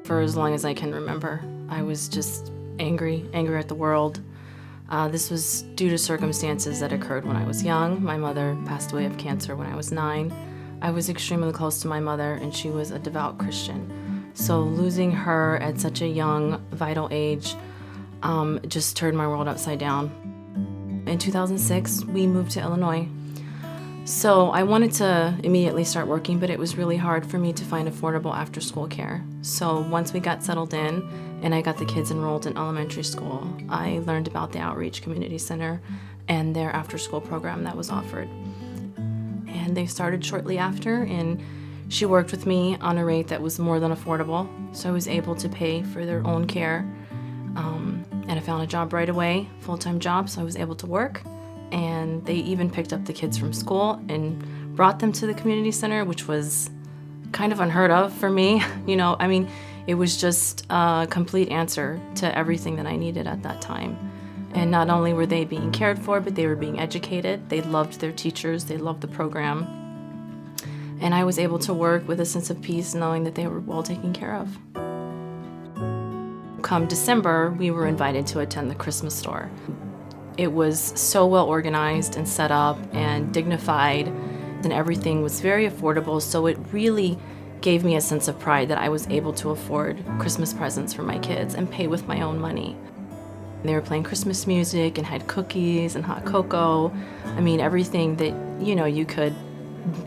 For as long as I can remember, I was just angry at the world. This was due to circumstances that occurred when I was young. My mother passed away of cancer when I was 9. I was extremely close to my mother, and she was a devout Christian. So losing her at such a young, vital age just turned my world upside down. In 2006, we moved to Illinois. So I wanted to immediately start working, but it was really hard for me to find affordable after-school care. So once we got settled in and I got the kids enrolled in elementary school, I learned about the Outreach Community Center and their after-school program that was offered. And they started shortly after, and she worked with me on a rate that was more than affordable, so I was able to pay for their own care. And I found a job right away, full-time job, so I was able to work. And they even picked up the kids from school and brought them to the community center, which was kind of unheard of for me. It was just a complete answer to everything that I needed at that time. And not only were they being cared for, but they were being educated. They loved their teachers, they loved the program. And I was able to work with a sense of peace knowing that they were well taken care of. Come December, we were invited to attend the Christmas store. It was so well organized and set up and dignified, and everything was very affordable, so it really gave me a sense of pride that I was able to afford Christmas presents for my kids and pay with my own money. They were playing Christmas music and had cookies and hot cocoa. Everything that you could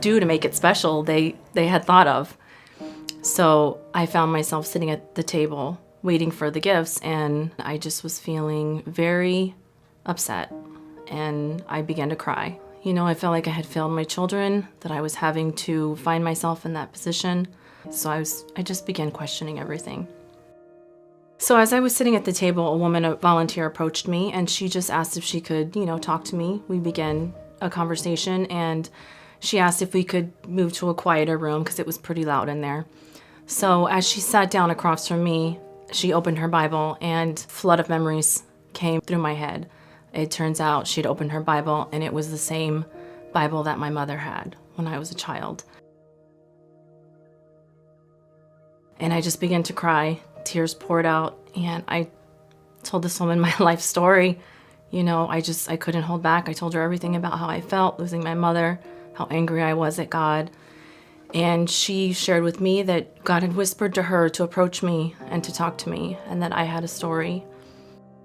do to make it special, they had thought of. So I found myself sitting at the table waiting for the gifts, and I just was feeling very upset, and I began to cry. I felt like I had failed my children, that I was having to find myself in that position. So I just began questioning everything. So as I was sitting at the table, a volunteer approached me, and she just asked if she could, talk to me. We began a conversation, and she asked if we could move to a quieter room because it was pretty loud in there. So as she sat down across from me, she opened her Bible, and a flood of memories came through my head. It turns out she'd opened her Bible, and it was the same Bible that my mother had when I was a child. And I just began to cry. Tears poured out, and I told this woman my life story. I couldn't hold back. I told her everything about how I felt losing my mother, how angry I was at God. And she shared with me that God had whispered to her to approach me and to talk to me, and that I had a story.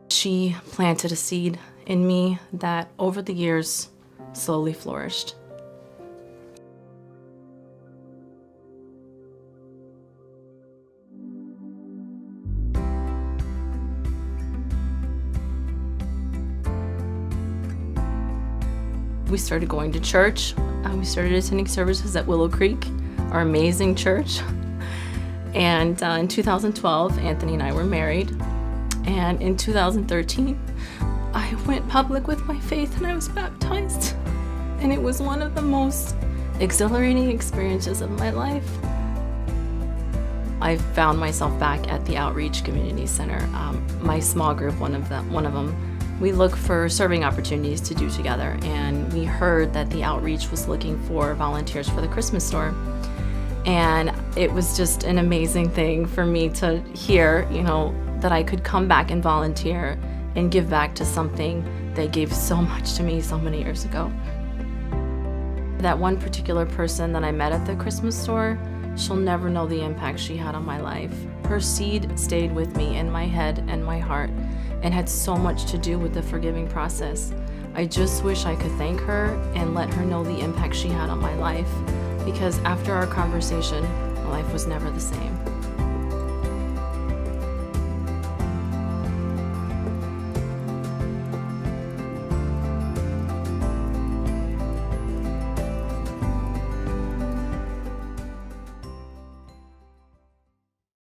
She planted a seed in me that over the years slowly flourished. We started going to church. We started attending services at Willow Creek, our amazing church. And in 2012, Anthony and I were married. And in 2013, I went public with my faith and I was baptized. And it was one of the most exhilarating experiences of my life. I found myself back at the Outreach Community Center. My small group, one of them, we look for serving opportunities to do together, and we heard that the Outreach was looking for volunteers for the Christmas store. And it was just an amazing thing for me to hear, that I could come back and volunteer and give back to something that gave so much to me so many years ago. That one particular person that I met at the Christmas store, she'll never know the impact she had on my life. Her seed stayed with me in my head and my heart, and had so much to do with the forgiving process. I just wish I could thank her and let her know the impact she had on my life, because after our conversation, my life was never the same.